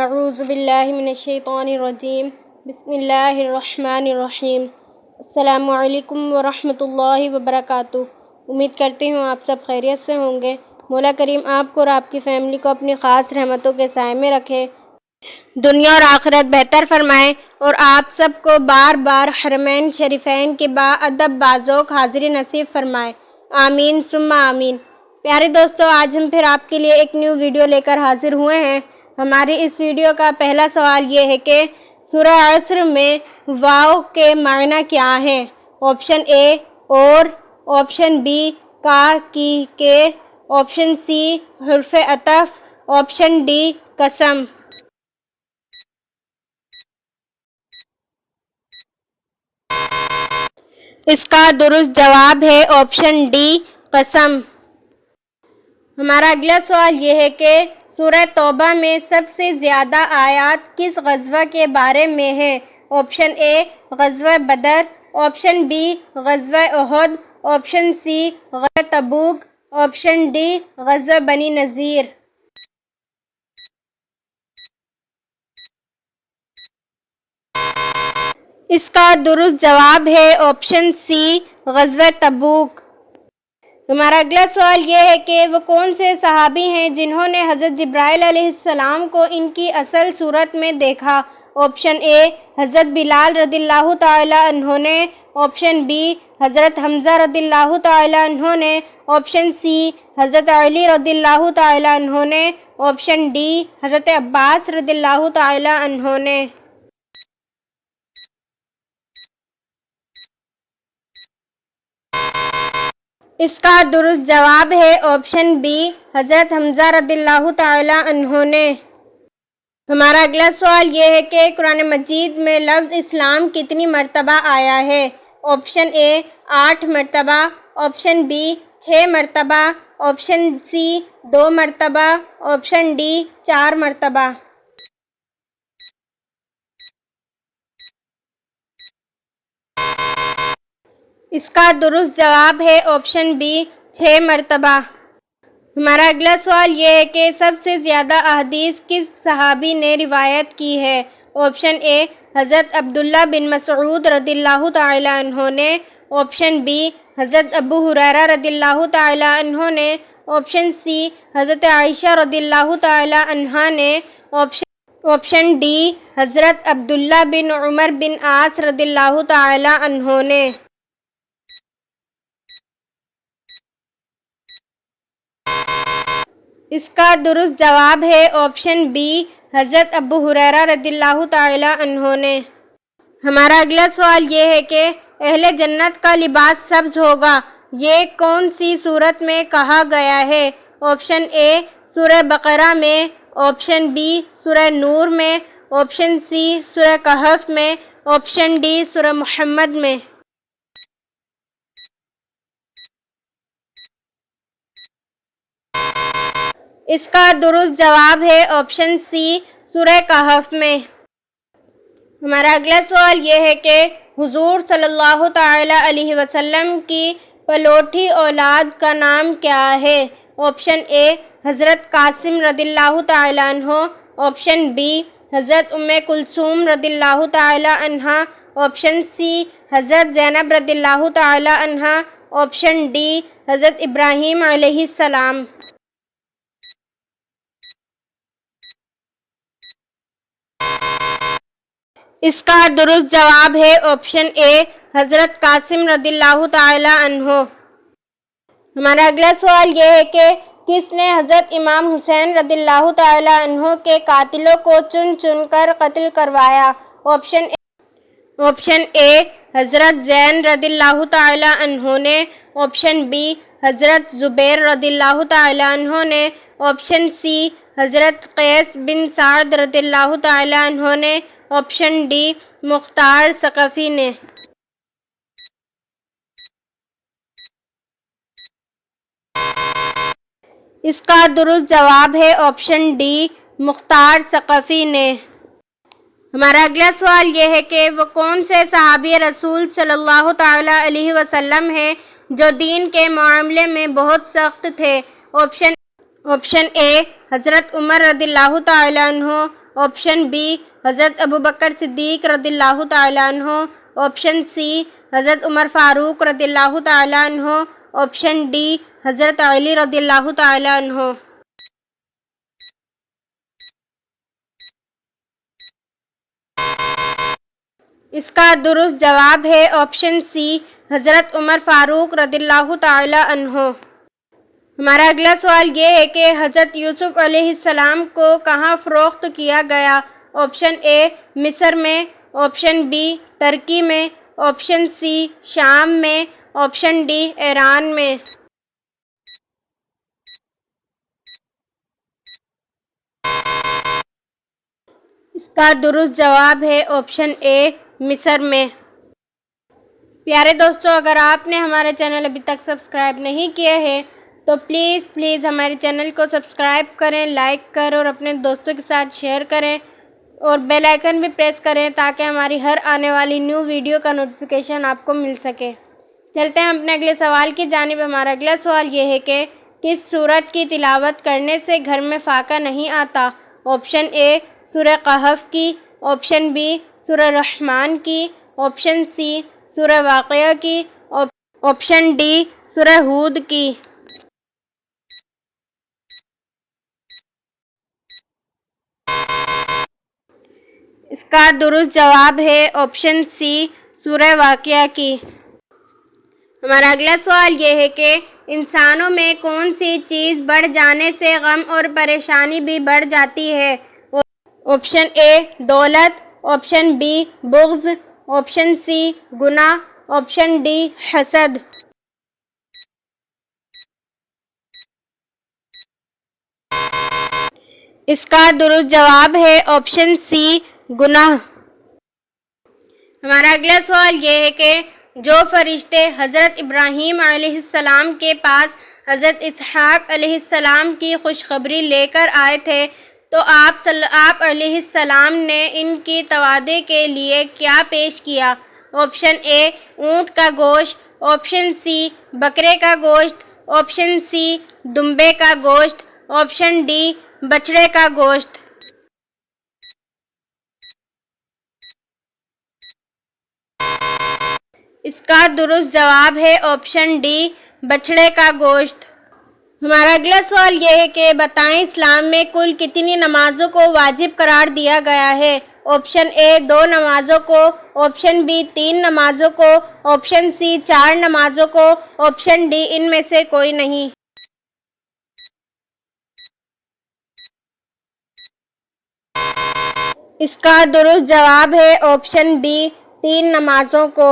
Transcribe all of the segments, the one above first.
اعوذ باللہ من الشیطان الرجیم بسم اللہ الرحمن الرحیم السلام علیکم ورحمۃ اللہ وبرکاتہ۔ امید کرتی ہوں آپ سب خیریت سے ہوں گے۔ مولا کریم آپ کو اور آپ کی فیملی کو اپنی خاص رحمتوں کے سائے میں رکھے، دنیا اور آخرت بہتر فرمائے، اور آپ سب کو بار بار حرمین شریفین کے باادب باذوق حاضری نصیب فرمائے، آمین ثم آمین۔ پیارے دوستو، آج ہم پھر آپ کے لیے ایک نیو ویڈیو لے کر حاضر ہوئے ہیں۔ ہماری اس ویڈیو کا پہلا سوال یہ ہے کہ سورہ عصر میں واو کے معنی کیا ہیں؟ آپشن اے اور، آپشن بی کا کی کے، آپشن سی حرف عطف، آپشن ڈی قسم۔ اس کا درست جواب ہے آپشن ڈی قسم۔ ہمارا اگلا سوال یہ ہے کہ سورہ توبہ میں سب سے زیادہ آیات کس غزوہ کے بارے میں ہیں؟ آپشن اے غزوہ بدر، آپشن بی غزوہ احد، آپشن سی غزوہ تبوک، آپشن ڈی غزوہ بنی نذیر۔ اس کا درست جواب ہے آپشن سی غزوہ تبوک۔ ہمارا اگلا سوال یہ ہے کہ وہ کون سے صحابی ہیں جنہوں نے حضرت جبرائیل علیہ السلام کو ان کی اصل صورت میں دیکھا؟ آپشن اے حضرت بلال رضی اللہ تعالی عنہ نے، آپشن بی حضرت حمزہ رضی اللہ تعالی عنہ نے، آپشن سی حضرت علی رضی اللہ تعالی عنہ نے، آپشن ڈی حضرت عباس رضی اللہ تعالی عنہ نے۔ اس کا درست جواب ہے آپشن بی حضرت حمزہ رضی اللہ تعالی عنہ نے۔ ہمارا اگلا سوال یہ ہے کہ قرآن مجید میں لفظ اسلام کتنی مرتبہ آیا ہے؟ آپشن اے 8 مرتبہ، آپشن بی 6 مرتبہ، آپشن سی 2 مرتبہ، آپشن ڈی 4 مرتبہ۔ اس کا درست جواب ہے آپشن بی 6 مرتبہ۔ ہمارا اگلا سوال یہ ہے کہ سب سے زیادہ احادیث کس صحابی نے روایت کی ہے؟ آپشن اے حضرت عبداللہ بن مسعود رضی اللہ تعالی عنہ نے، آپشن بی حضرت ابو ہریرہ رضی اللہ تعالی عنہ نے، آپشن سی حضرت عائشہ رضی اللہ تعالی عنہا نے، آپشن ڈی حضرت عبداللہ بن عمر بن عاص رضی اللہ تعالی عنہ نے۔ اس کا درست جواب ہے آپشن بی حضرت ابو ہریرہ رضی اللہ تعالی عنہ نے۔ ہمارا اگلا سوال یہ ہے کہ اہل جنت کا لباس سبز ہوگا، یہ کون سی صورت میں کہا گیا ہے؟ آپشن اے سورہ بقرہ میں، آپشن بی سورہ نور میں، آپشن سی سورہ کہف میں، آپشن ڈی سورہ محمد میں۔ اس کا درست جواب ہے آپشن سی سورہ کہف میں۔ ہمارا اگلا سوال یہ ہے کہ حضور صلی اللہ تعالی علیہ وسلم کی پلوٹھی اولاد کا نام کیا ہے؟ آپشن اے حضرت قاسم رضی اللہ تعالی عنہ، آپشن بی حضرت ام کلثوم رضی اللہ تعالی عنہا، آپشن سی حضرت زینب رضی اللہ تعالی عنہا، آپشن ڈی حضرت ابراہیم علیہ السلام۔ اس کا درست جواب ہے آپشن اے حضرت قاسم رضی اللہ تعالی عنہ۔ ہمارا اگلا سوال یہ ہے کہ کس نے حضرت امام حسین رضی اللہ تعالی عنہ کے قاتلوں کو چن چن کر قتل کروایا؟ آپشن اے حضرت زین رضی اللہ تعالی عنہ نے، آپشن بی حضرت زبیر رضی اللہ تعالی عنہ نے، آپشن سی حضرت قیس بن سعد رضی اللہ تعالی عنہ نے، آپشن ڈی مختار ثقفی نے۔ اس کا درست جواب ہے آپشن ڈی مختار ثقفی نے۔ ہمارا اگلا سوال یہ ہے کہ وہ کون سے صحابی رسول صلی اللہ تعالی علیہ وسلم ہیں جو دین کے معاملے میں بہت سخت تھے؟ آپشن اے حضرت عمر رضی اللہ تعالی عنہ، آپشن بی حضرت ابوبکر صدیق رضی اللہ تعالیٰ عنہ، آپشن سی حضرت عمر فاروق رضی اللہ تعالیٰ عنہ، آپشن ڈی حضرت علی رضی اللہ تعالیٰ عنہ۔ اس کا درست جواب ہے آپشن سی حضرت عمر فاروق رضی اللہ تعالیٰ عنہ۔ ہمارا اگلا سوال یہ ہے کہ حضرت یوسف علیہ السلام کو کہاں فروخت کیا گیا؟ آپشن اے مصر میں، آپشن بی ترکی میں، آپشن سی شام میں، آپشن ڈی ایران میں۔ اس کا درست جواب ہے آپشن اے مصر میں۔ پیارے دوستو، اگر آپ نے ہمارے چینل ابھی تک سبسکرائب نہیں کیا ہے تو پلیز ہمارے چینل کو سبسکرائب کریں، لائک کریں اور اپنے دوستوں کے ساتھ شیئر کریں اور بیل آئیکن بھی پریس کریں تاکہ ہماری ہر آنے والی نیو ویڈیو کا نوٹیفیکیشن آپ کو مل سکے۔ چلتے ہیں اپنے اگلے سوال کی جانب۔ ہمارا اگلا سوال یہ ہے کہ کس سورت کی تلاوت کرنے سے گھر میں فاقہ نہیں آتا؟ آپشن اے سورہ کہف کی، آپشن بی سورہ رحمان کی، آپشن سی سورہ واقعہ کی، آپشن ڈی سورہ ہود کی۔ اس کا درست جواب ہے آپشن سی سورہ واقعہ کی۔ ہمارا اگلا سوال یہ ہے کہ انسانوں میں کون سی چیز بڑھ جانے سے غم اور پریشانی بھی بڑھ جاتی ہے؟ آپشن اے دولت، آپشن بی بغض، آپشن سی گناہ، آپشن ڈی حسد۔ اس کا درست جواب ہے آپشن سی گناہ۔ ہمارا اگلا سوال یہ ہے کہ جو فرشتے حضرت ابراہیم علیہ السلام کے پاس حضرت اسحاق علیہ السلام کی خوشخبری لے کر آئے تھے تو آپ علیہ السلام نے ان کی تواضع کے لیے کیا پیش کیا؟ آپشن اے اونٹ کا گوشت، آپشن سی بکرے کا گوشت، آپشن سی دمبے کا گوشت، آپشن ڈی بچڑے کا گوشت۔ اس کا درست جواب ہے آپشن ڈی بچڑے کا گوشت۔ ہمارا اگلا سوال یہ ہے کہ بتائیں اسلام میں کل کتنی نمازوں کو واجب قرار دیا گیا ہے؟ آپشن اے 2 نمازوں کو، آپشن بی 3 نمازوں کو، آپشن سی 4 نمازوں کو، آپشن ڈی ان میں سے کوئی نہیں۔ اس کا درست جواب ہے آپشن بی 3 نمازوں کو۔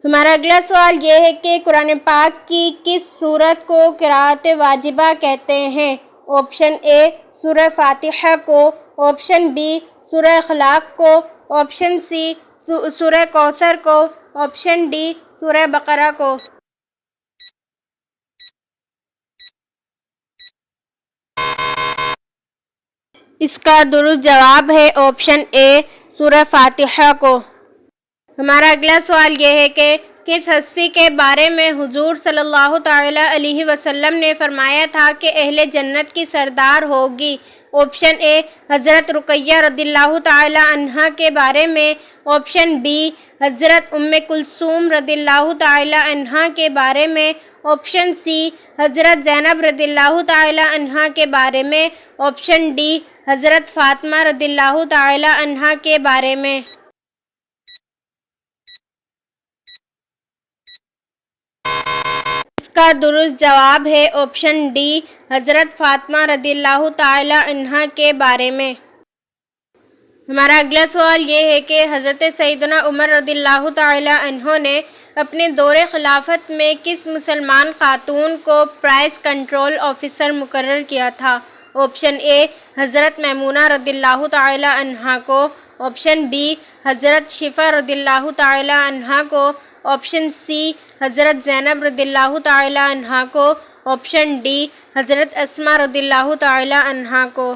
ہمارا اگلا سوال یہ ہے کہ قرآن پاک کی کس سورت کو قراءت واجبہ کہتے ہیں؟ آپشن اے سورہ فاتحہ کو، آپشن بی سورہ اخلاق کو، آپشن سی سورہ کوثر کو، آپشن ڈی سورہ بقرہ کو۔ اس کا درست جواب ہے آپشن اے سورہ فاتحہ کو۔ ہمارا اگلا سوال یہ ہے کہ کس ہستی کے بارے میں حضور صلی اللہ تعالیٰ علیہ وسلم نے فرمایا تھا کہ اہل جنت کی سردار ہوگی؟ آپشن اے حضرت رقیہ رضی اللہ تعالیٰ عنہا کے بارے میں، آپشن بی حضرت ام کلثوم رضی اللہ تعالیٰ عنہا کے بارے میں، آپشن سی حضرت زینب رضی اللہ تعالیٰ عنہا کے بارے میں، آپشن ڈی حضرت فاطمہ رضی اللہ تعالیٰ عنہا کے بارے میں۔ اس کا درست جواب ہے آپشن ڈی حضرت فاطمہ رضی اللہ تعالیٰ عنہا کے بارے میں۔ ہمارا اگلا سوال یہ ہے کہ حضرت سیدنا عمر رضی اللہ تعالیٰ عنہ نے اپنے دور خلافت میں کس مسلمان خاتون کو پرائس کنٹرول آفیسر مقرر کیا تھا؟ آپشن اے حضرت میمونہ رضی اللہ تعالیٰ عنہا کو، آپشن بی حضرت شفا رضی اللہ تعالیٰ عنہا کو، آپشن سی حضرت زینب رضی اللہ تعالیٰ عنہا کو، آپشن ڈی حضرت اسماء رضی اللہ تعالیٰ عنہا کو۔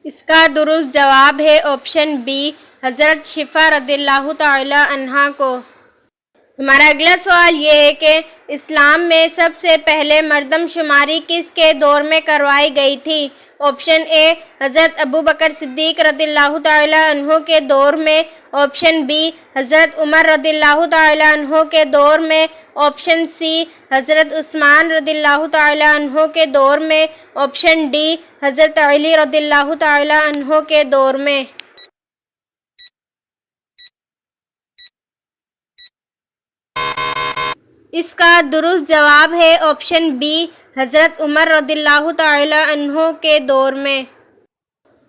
اس کا درست جواب ہے آپشن بی حضرت شفا رضی اللہ تعالیٰ عنہا کو۔ ہمارا اگلا سوال یہ ہے کہ اسلام میں سب سے پہلے مردم شماری کس کے دور میں کروائی گئی تھی؟ آپشن اے حضرت ابو بکر صدیق رضی اللہ تعالی عنہ کے دور میں، آپشن بی حضرت عمر رضی اللہ تعالی عنہ کے دور میں، آپشن سی حضرت عثمان رضی اللہ تعالی عنہ کے دور میں، آپشن ڈی حضرت علی رضی اللہ تعالی عنہ کے دور میں۔ اس کا درست جواب ہے آپشن بی حضرت عمر رضی اللہ تعالی عنہ کے دور میں۔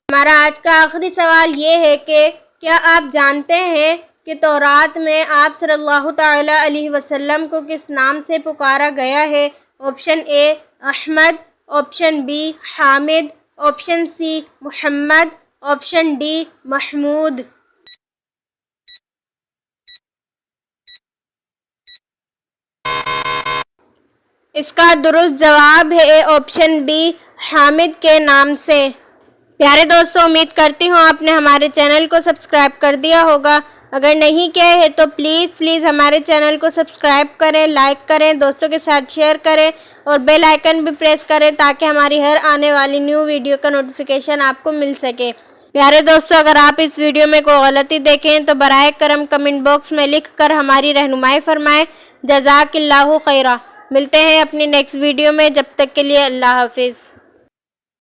ہمارا آج کا آخری سوال یہ ہے کہ کیا آپ جانتے ہیں کہ تورات میں آپ صلی اللہ تعالی علیہ وسلم کو کس نام سے پکارا گیا ہے؟ Option A Ahmed, option B Hamid, option C Muhammad, option D Mahmood. اس کا درست جواب ہے آپشن بی حامد کے نام سے۔ پیارے دوستو، امید کرتی ہوں آپ نے ہمارے چینل کو سبسکرائب کر دیا ہوگا۔ اگر نہیں کیا ہے تو پلیز ہمارے چینل کو سبسکرائب کریں، لائک کریں، دوستوں کے ساتھ شیئر کریں اور بیل آئیکن بھی پریس کریں تاکہ ہماری ہر آنے والی نیو ویڈیو کا نوٹیفیکیشن آپ کو مل سکے۔ پیارے دوستو، اگر آپ اس ویڈیو میں کوئی غلطی دیکھیں تو براہ کرم کمنٹ باکس میں لکھ کر ہماری رہنمائی فرمائیں۔ جزاک اللہ خیرہ۔ ملتے ہیں اپنی نیکسٹ ویڈیو میں، جب تک کے لیے اللہ حافظ۔